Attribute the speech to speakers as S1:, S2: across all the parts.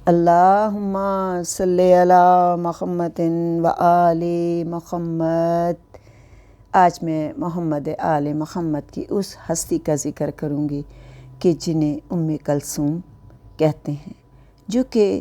S1: اللہم صلی علی محمد و آل محمد۔ آج میں محمد آل محمد کی اس ہستی کا ذکر کروں گی کہ جنہیں ام کلثوم کہتے ہیں، جو کہ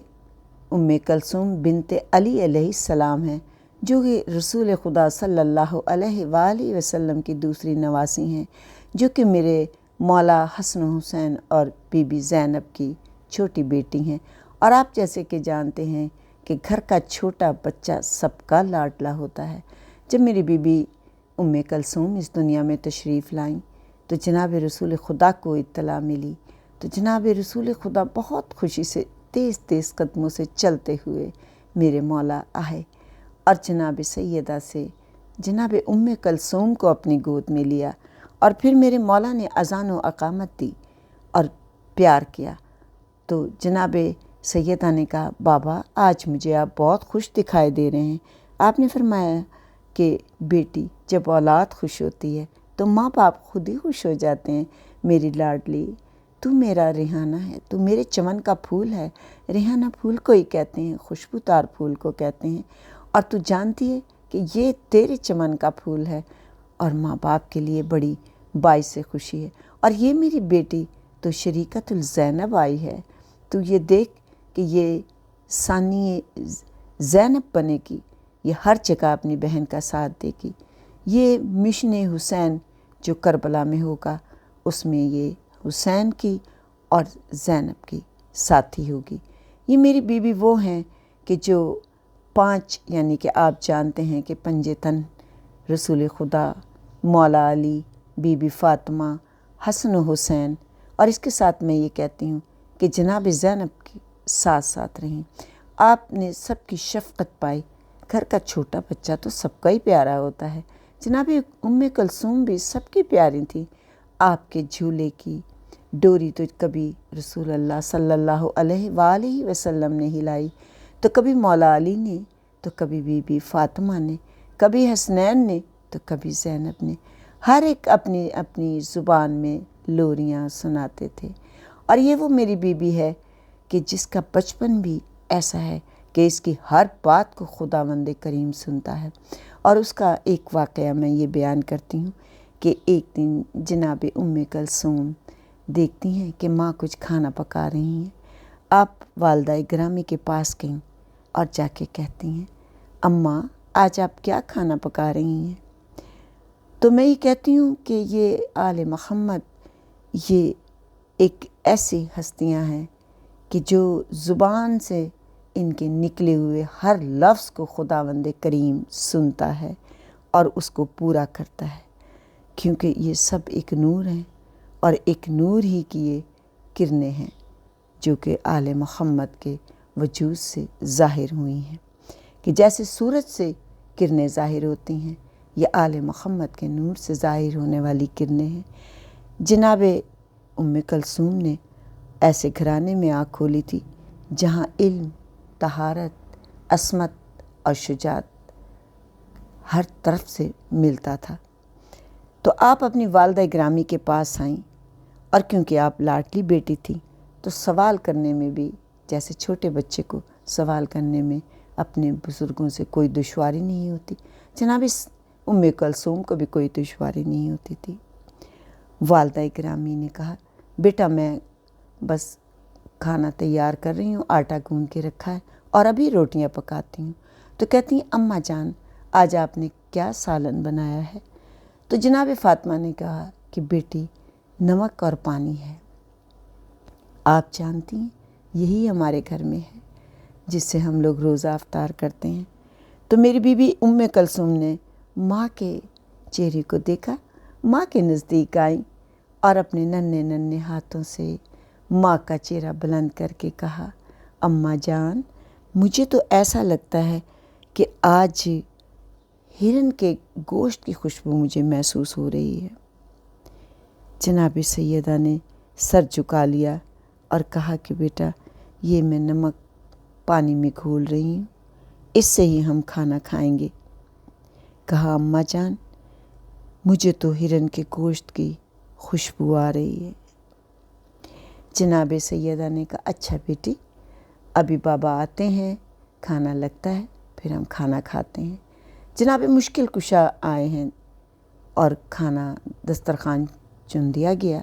S1: ام کلثوم بنت علی علیہ السلام ہیں، جو کہ رسول خدا صلی اللہ علیہ وآلہ وسلم کی دوسری نواسی ہیں، جو کہ میرے مولا حسن حسین اور بی بی زینب کی چھوٹی بیٹی ہیں۔ اور آپ جیسے کہ جانتے ہیں کہ گھر کا چھوٹا بچہ سب کا لاڈلا ہوتا ہے۔ جب میری بی بی ام کلثوم اس دنیا میں تشریف لائیں تو جناب رسول خدا کو اطلاع ملی، تو جناب رسول خدا بہت خوشی سے تیز تیز قدموں سے چلتے ہوئے میرے مولا آئے اور جناب سیدہ سے جناب ام کلثوم کو اپنی گود میں لیا، اور پھر میرے مولا نے اذان و اقامت دی اور پیار کیا۔ تو جناب سیدہ نے کہا، بابا آج مجھے آپ بہت خوش دکھائی دے رہے ہیں۔ آپ نے فرمایا کہ بیٹی، جب اولاد خوش ہوتی ہے تو ماں باپ خود ہی خوش ہو جاتے ہیں۔ میری لاڈلی، تو میرا ریحانہ ہے، تو میرے چمن کا پھول ہے۔ ریحانہ پھول کو ہی کہتے ہیں، خوشبودار پھول کو کہتے ہیں، اور تو جانتی ہے کہ یہ تیرے چمن کا پھول ہے، اور ماں باپ کے لیے بڑی باعث خوشی ہے۔ اور یہ میری بیٹی تو شریکت الزینب آئی ہے، تو یہ دیکھ کہ یہ ثانی زینب بنے گی، یہ ہر جگہ اپنی بہن کا ساتھ دے گی۔ یہ مشن حسین جو کربلا میں ہوگا، اس میں یہ حسین کی اور زینب کی ساتھی ہوگی۔ یہ میری بیوی وہ ہیں کہ جو 5 یعنی کہ آپ جانتے ہیں کہ پنجتن رسول خدا، مولا علی، بی بی فاطمہ، حسن و حسین، اور اس کے ساتھ میں یہ کہتی ہوں کہ جناب زینب کی ساتھ ساتھ رہیں۔ آپ نے سب کی شفقت پائی۔ گھر کا چھوٹا بچہ تو سب کا ہی پیارا ہوتا ہے۔ جناب ام کلثوم بھی سب کی پیاری تھی۔ آپ کے جھولے کی ڈوری تو کبھی رسول اللہ صلی اللہ علیہ وآلہ وسلم نے ہلائی، تو کبھی مولا علی نے، تو کبھی بی بی فاطمہ نے، کبھی حسنین نے، تو کبھی زینب نے۔ ہر ایک اپنی اپنی زبان میں لوریاں سناتے تھے۔ اور یہ وہ میری بیوی ہے کہ جس کا بچپن بھی ایسا ہے کہ اس کی ہر بات کو خداوند کریم سنتا ہے۔ اور اس کا ایک واقعہ میں یہ بیان کرتی ہوں کہ ایک دن جناب ام کلثوم دیکھتی ہیں کہ ماں کچھ کھانا پکا رہی ہیں۔ آپ والدہ گرامی کے پاس گئیں اور جا کے کہتی ہیں، اماں آج آپ کیا کھانا پکا رہی ہیں؟ تو میں یہ کہتی ہوں کہ یہ آل محمد یہ ایک ایسی ہستیاں ہیں کہ جو زبان سے ان کے نکلے ہوئے ہر لفظ کو خداوند کریم سنتا ہے اور اس کو پورا کرتا ہے، کیونکہ یہ سب ایک نور ہیں، اور ایک نور ہی کی یہ کرنیں ہیں جو کہ آل محمد کے وجود سے ظاہر ہوئی ہیں، کہ جیسے سورج سے کرنیں ظاہر ہوتی ہیں، یہ آل محمد کے نور سے ظاہر ہونے والی کرنیں ہیں۔ جناب ام کلثوم نے ایسے گھرانے میں آنکھ کھولی تھی جہاں علم، طہارت، عصمت اور شجاعت ہر طرف سے ملتا تھا۔ تو آپ اپنی والدہ گرامی کے پاس آئیں، اور کیونکہ آپ لاڈلی بیٹی تھیں تو سوال کرنے میں بھی جیسے چھوٹے بچے کو سوال کرنے میں اپنے بزرگوں سے کوئی دشواری نہیں ہوتی، جناب ام کلثوم کو بھی کوئی دشواری نہیں ہوتی تھی۔ والدہ گرامی نے کہا، بیٹا میں بس کھانا تیار کر رہی ہوں، آٹا گوندھ کے رکھا ہے اور ابھی روٹیاں پکاتی ہوں۔ تو کہتی ہیں، اماں جان آج آپ نے کیا سالن بنایا ہے؟ تو جناب فاطمہ نے کہا کہ بیٹی نمک اور پانی ہے۔ آپ جانتی ہیں یہی ہمارے گھر میں ہے جس سے ہم لوگ روزہ افطار کرتے ہیں۔ تو میری بیوی ام کلثوم نے ماں کے چہرے کو دیکھا، ماں کے نزدیک آئیں اور اپنے ننھے ننھے ہاتھوں سے ماں کا چہرہ بلند کر کے کہا، اماں جان مجھے تو ایسا لگتا ہے کہ آج ہرن کے گوشت کی خوشبو مجھے محسوس ہو رہی ہے۔ جناب سیدہ نے سر جھکا لیا اور کہا کہ بیٹا یہ میں نمک پانی میں گھول رہی ہوں، اس سے ہی ہم کھانا کھائیں گے۔ کہا، اماں جان مجھے تو ہرن کے گوشت کی خوشبو آ رہی ہے۔ جناب سیدہ نے کہا، اچھا بیٹی ابھی بابا آتے ہیں، کھانا لگتا ہے، پھر ہم کھانا کھاتے ہیں۔ جناب مشکل کشا آئے ہیں اور کھانا دسترخوان چن دیا گیا،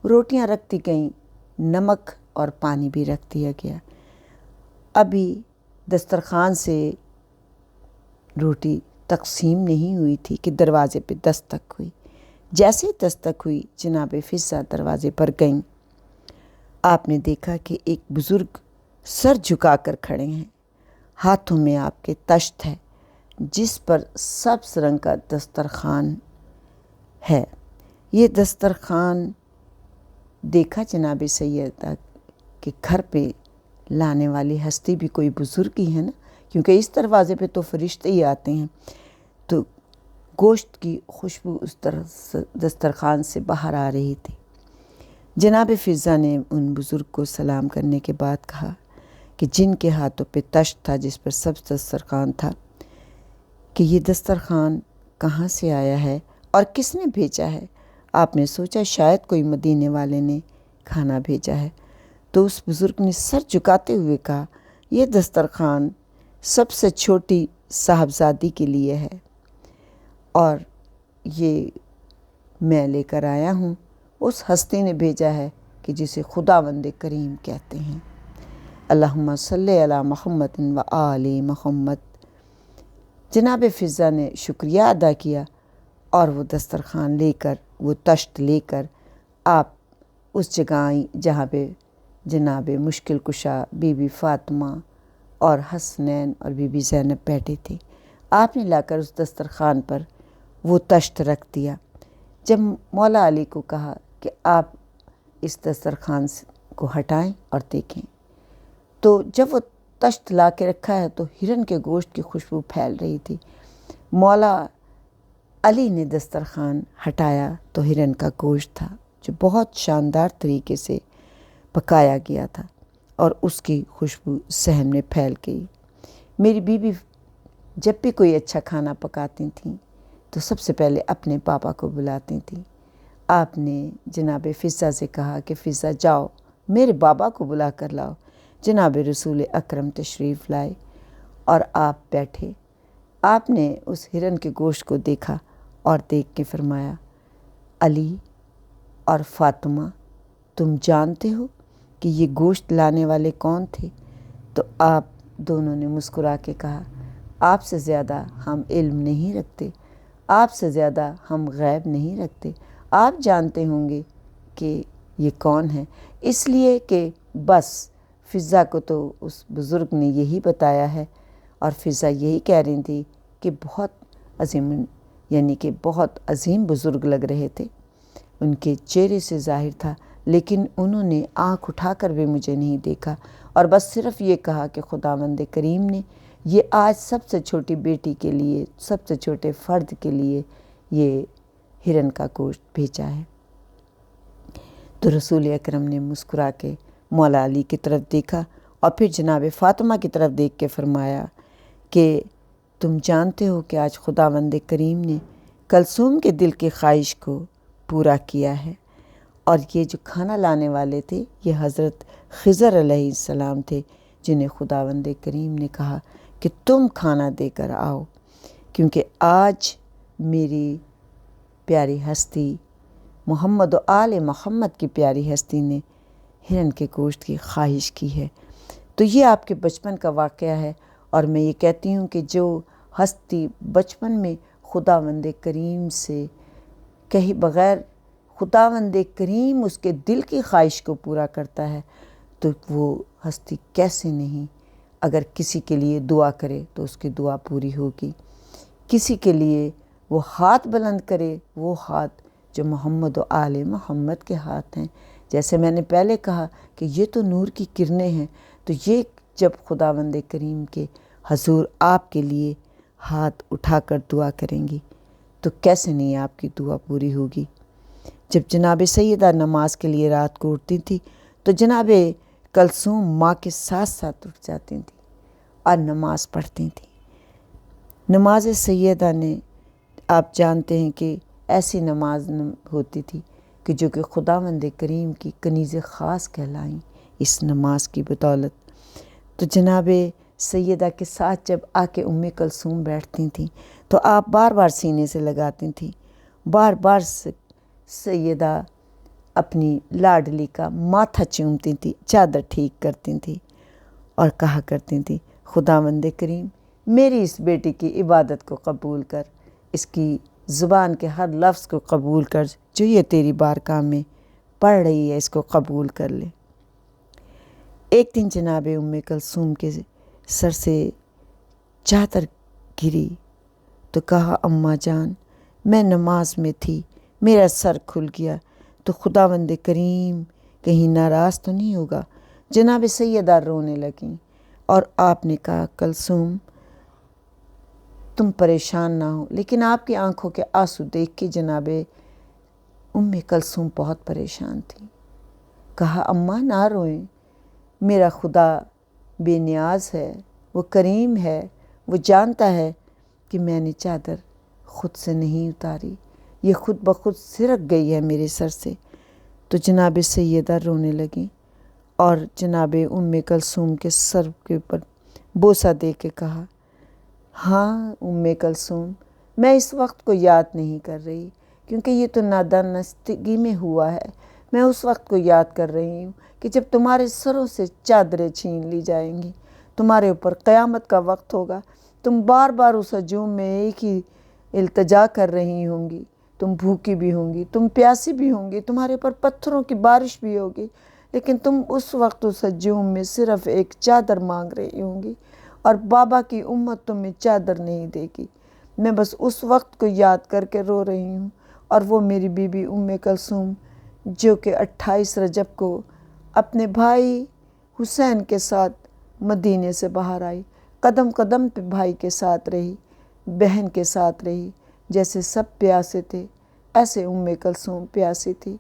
S1: روٹیاں رکھ دی گئیں، نمک اور پانی بھی رکھ دیا گیا۔ ابھی دسترخوان سے روٹی تقسیم نہیں ہوئی تھی کہ دروازے پہ دستک ہوئی۔ جیسے دستک ہوئی جناب فضہ دروازے پر گئیں۔ آپ نے دیکھا کہ ایک بزرگ سر جھکا کر کھڑے ہیں، ہاتھوں میں آپ کے تشت ہے جس پر سبز رنگ کا دسترخوان ہے۔ یہ دسترخوان دیکھا جناب سیدہ کہ گھر پہ لانے والی ہستی بھی کوئی بزرگ ہی ہے نا، کیونکہ اس دروازے پہ تو فرشتے ہی آتے ہیں۔ تو گوشت کی خوشبو اس طرح دسترخوان سے باہر آ رہی تھی۔ جناب فضہ نے ان بزرگ کو سلام کرنے کے بعد کہا کہ جن کے ہاتھوں پہ تشت تھا جس پر سبز دسترخوان تھا، کہ یہ دسترخوان کہاں سے آیا ہے اور کس نے بھیجا ہے؟ آپ نے سوچا شاید کوئی مدینے والے نے کھانا بھیجا ہے۔ تو اس بزرگ نے سر جھکاتے ہوئے کہا، یہ دسترخوان سب سے چھوٹی صاحبزادی کے لیے ہے اور یہ میں لے کر آیا ہوں، اس ہستی نے بھیجا ہے کہ جسے خداوند کریم کہتے ہیں۔ اللہم صلی علی محمد و آل محمد۔ جناب فضہ نے شکریہ ادا کیا اور وہ دسترخوان لے کر، وہ تشت لے کر آپ اس جگہ آئیں جہاں پہ جناب مشکل کشا بی بی فاطمہ اور حسنین اور بی بی زینب بیٹھے تھے۔ آپ نے لا کر اس دسترخوان پر وہ تشت رکھ دیا۔ جب مولا علی کو کہا کہ آپ اس دسترخوان کو ہٹائیں اور دیکھیں، تو جب وہ تشت لا کے رکھا ہے تو ہرن کے گوشت کی خوشبو پھیل رہی تھی۔ مولا علی نے دسترخوان ہٹایا تو ہرن کا گوشت تھا جو بہت شاندار طریقے سے پکایا گیا تھا اور اس کی خوشبو صحن میں پھیل گئی۔ میری بیوی جب بھی کوئی اچھا کھانا پکاتی تھیں تو سب سے پہلے اپنے پاپا کو بلاتی تھیں۔ آپ نے جناب فضہ سے کہا کہ فضہ جاؤ میرے بابا کو بلا کر لاؤ۔ جناب رسول اکرم تشریف لائے اور آپ بیٹھے۔ آپ نے اس ہرن کے گوشت کو دیکھا اور دیکھ کے فرمایا، علی اور فاطمہ، تم جانتے ہو کہ یہ گوشت لانے والے کون تھے؟ تو آپ دونوں نے مسکرا کے کہا، آپ سے زیادہ ہم علم نہیں رکھتے، آپ سے زیادہ ہم غیب نہیں رکھتے، آپ جانتے ہوں گے کہ یہ کون ہے۔ اس لیے کہ بس فضہ کو تو اس بزرگ نے یہی بتایا ہے اور فضہ یہی کہہ رہی تھی کہ بہت عظیم، یعنی کہ بہت عظیم بزرگ لگ رہے تھے، ان کے چہرے سے ظاہر تھا، لیکن انہوں نے آنکھ اٹھا کر بھی مجھے نہیں دیکھا اور بس صرف یہ کہا کہ خداوند کریم نے یہ آج سب سے چھوٹی بیٹی کے لیے، سب سے چھوٹے فرد کے لیے یہ ہرن کا گوشت بھیجا ہے۔ تو رسول اکرم نے مسکرا کے مولا علی کی طرف دیکھا اور پھر جناب فاطمہ کی طرف دیکھ کے فرمایا کہ تم جانتے ہو کہ آج خداوند کریم نے کلثوم کے دل کی خواہش کو پورا کیا ہے، اور یہ جو کھانا لانے والے تھے یہ حضرت خضر علیہ السلام تھے، جنہیں خداوند کریم نے کہا کہ تم کھانا دے کر آؤ، کیونکہ آج میری پیاری ہستی محمد و آل محمد کی پیاری ہستی نے ہرن کے گوشت کی خواہش کی ہے۔ تو یہ آپ کے بچپن کا واقعہ ہے، اور میں یہ کہتی ہوں کہ جو ہستی بچپن میں خداوند کریم سے کہیں بغیر خداوند کریم اس کے دل کی خواہش کو پورا کرتا ہے تو وہ ہستی کیسے نہیں، اگر کسی کے لیے دعا کرے تو اس کی دعا پوری ہوگی، کسی کے لیے وہ ہاتھ بلند کرے، وہ ہاتھ جو محمد و آل محمد کے ہاتھ ہیں، جیسے میں نے پہلے کہا کہ یہ تو نور کی کرنیں ہیں، تو یہ جب خداوند کریم کے حضور آپ کے لیے ہاتھ اٹھا کر دعا کریں گی تو کیسے نہیں آپ کی دعا پوری ہوگی۔ جب جناب سیدہ نماز کے لیے رات کو اٹھتی تھی تو جناب کلثوم ماں کے ساتھ ساتھ اٹھ جاتی تھیں اور نماز پڑھتی تھیں۔ نماز سیدہ نے، آپ جانتے ہیں کہ ایسی نماز ہوتی تھی کہ جو کہ خداوند کریم کی کنیز خاص کہلائیں اس نماز کی بدولت۔ تو جناب سیدہ کے ساتھ جب آ کے کلثوم بیٹھتی تھیں تو آپ بار بار سینے سے لگاتی تھیں، بار بار سیدہ اپنی لاڈلی کا ماتھا چومتی تھیں، چادر ٹھیک کرتی تھیں اور کہا کرتی تھیں خداوند کریم میری اس بیٹی کی عبادت کو قبول کر، اس کی زبان کے ہر لفظ کو قبول کر، جو یہ تیری بارگاہ میں پڑھ رہی ہے اس کو قبول کر لے۔ ایک دن جناب کلثوم کے سر سے چادر گری تو کہا اماں جان میں نماز میں تھی، میرا سر کھل گیا، تو خداوند کریم کہیں ناراض تو نہیں ہوگا؟ جناب سیدہ رونے لگیں اور آپ نے کہا کلثوم تم پریشان نہ ہو، لیکن آپ کی آنکھوں کے آنسو دیکھ کے جناب کلثوم بہت پریشان تھی۔ کہا اماں نہ روئیں، میرا خدا بے نیاز ہے، وہ کریم ہے، وہ جانتا ہے کہ میں نے چادر خود سے نہیں اتاری، یہ خود بخود سرک گئی ہے میرے سر سے۔ تو جناب سیدہ رونے لگیں اور جناب کلثوم کے سر کے اوپر بوسہ دے کے کہا ہاں کلثوم میں اس وقت کو یاد نہیں کر رہی، کیونکہ یہ تو نادانستگی میں ہوا ہے، میں اس وقت کو یاد کر رہی ہوں کہ جب تمہارے سروں سے چادریں چھین لی جائیں گی، تمہارے اوپر قیامت کا وقت ہوگا، تم بار بار اس ہجوم میں ایک ہی التجا کر رہی ہوں گی، تم بھوکی بھی ہوں گی، تم پیاسی بھی ہوں گی، تمہارے اوپر پتھروں کی بارش بھی ہوگی، لیکن تم اس وقت اس ہجوم میں صرف ایک چادر مانگ رہی ہوں گی، اور بابا کی امت تمہیں چادر نہیں دے گی۔ میں بس اس وقت کو یاد کر کے رو رہی ہوں، اور وہ میری بی بی کلثوم جو کہ 28 رجب کو اپنے بھائی حسین کے ساتھ مدینے سے باہر آئی، قدم قدم پہ بھائی کے ساتھ رہی، بہن کے ساتھ رہی، جیسے سب پیاسے تھے ایسے کلثوم پیاسی تھی،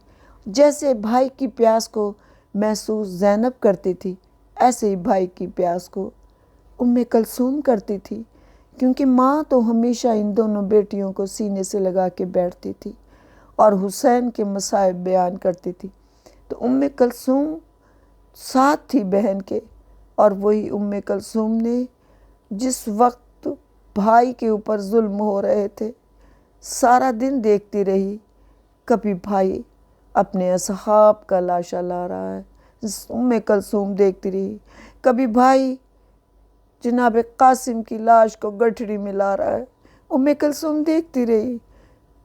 S1: جیسے بھائی کی پیاس کو محسوس زینب کرتی تھی ایسے ہی بھائی کی پیاس کو کلثوم کرتی تھی، کیونکہ ماں تو ہمیشہ ان دونوں بیٹیوں کو سینے سے لگا کے بیٹھتی تھی اور حسین کے مصائب بیان کرتی تھی، تو کلثوم ساتھ تھی بہن کے، اور وہی کلثوم نے جس وقت بھائی کے اوپر ظلم ہو رہے تھے سارا دن دیکھتی رہی، کبھی بھائی اپنے اصحاب کا لاشا لا رہا ہے، کلثوم دیکھتی رہی، کبھی بھائی جناب قاسم کی لاش کو گٹھڑی میں لا رہا ہے، کلثوم دیکھتی رہی،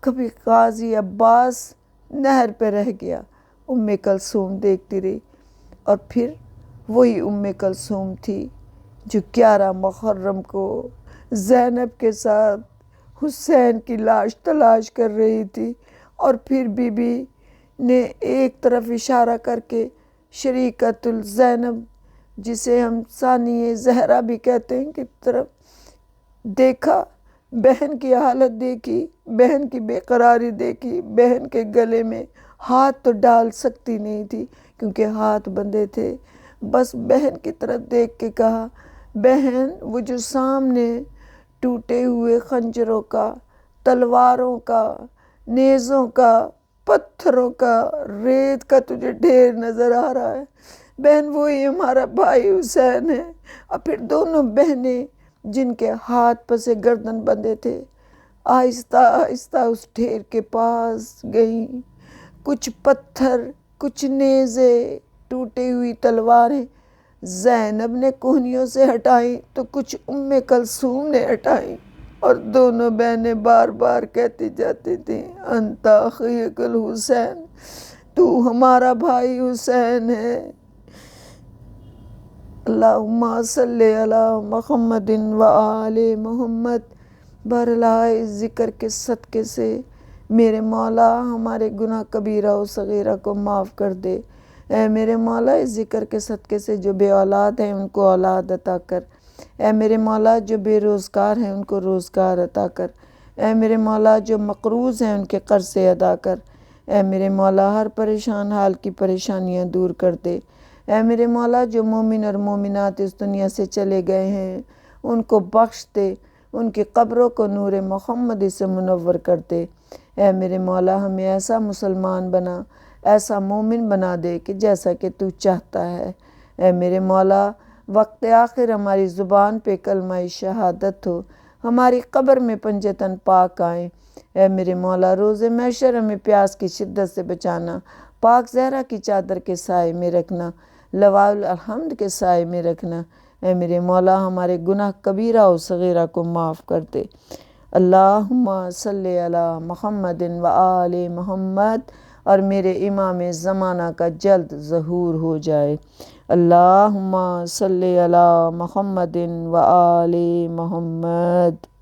S1: کبھی قاضی عباس نہر پہ رہ گیا، کلثوم دیکھتی رہی، اور پھر وہی کلثوم تھی جو 11 محرم کو زینب کے ساتھ حسین کی لاش تلاش کر رہی تھی، اور پھر بی بی نے ایک طرف اشارہ کر کے شریکت الزینب جسے ہم ثانیہ زہرا بھی کہتے ہیں کی طرف دیکھا، بہن کی حالت دیکھی، بہن کی بے قراری دیکھی، بہن کے گلے میں ہاتھ تو ڈال سکتی نہیں تھی کیونکہ ہاتھ بندھے تھے، بس بہن کی طرف دیکھ کے کہا بہن وہ جو سامنے ٹوٹے ہوئے خنجروں کا، تلواروں کا، نیزوں کا، پتھروں کا، ریت کا تجھے ڈھیر نظر آ رہا ہے، بہن وہی ہمارا بھائی حسین ہے۔ اور پھر دونوں بہنیں جن کے ہاتھ پسے گردن بندھے تھے آہستہ آہستہ اس ڈھیر کے پاس گئیں، کچھ پتھر، کچھ نیزے، ٹوٹی ہوئی تلواریں زینب نے کوہنیوں سے ہٹائیں تو کچھ کلثوم نے ہٹائیں، اور دونوں بہنیں بار بار کہتی جاتی تھیں انت اخیک الحسین، تو ہمارا بھائی حسین ہے۔ اللہم صلی علی محمد و آل محمد۔ بہرحال ذکر کے صدقے سے میرے مولا ہمارے گناہ کبیرہ و صغیرہ کو معاف کر دے، اے میرے مولا اس ذکر کے صدقے سے جو بے اولاد ہیں ان کو اولاد عطا کر، اے میرے مولا جو بے روزگار ہیں ان کو روزگار عطا کر، اے میرے مولا جو مقروض ہیں ان کے قرض ادا کر، اے میرے مولا ہر پریشان حال کی پریشانیاں دور کر دے، اے میرے مولا جو مومن اور مومنات اس دنیا سے چلے گئے ہیں ان کو بخش دے، ان کی قبروں کو نور محمدی سے منور کر دے، اے میرے مولا ہمیں ایسا مسلمان بنا، ایسا مومن بنا دے کہ جیسا کہ تو چاہتا ہے، اے میرے مولا وقت آخر ہماری زبان پہ کلمہ شہادت ہو، ہماری قبر میں پنجتن پاک آئیں۔ اے میرے مولا روز محشر ہمیں پیاس کی شدت سے بچانا، پاک زہرا کی چادر کے سائے میں رکھنا، لواء الحمد کے سائے میں رکھنا۔ اے میرے مولا ہمارے گناہ کبیرہ و صغیرہ کو معاف کر دے۔ اللہم صلی علی محمد و آل محمد، اور میرے امام زمانہ کا جلد ظہور ہو جائے۔ اللہم صلی علی محمد و آل محمد۔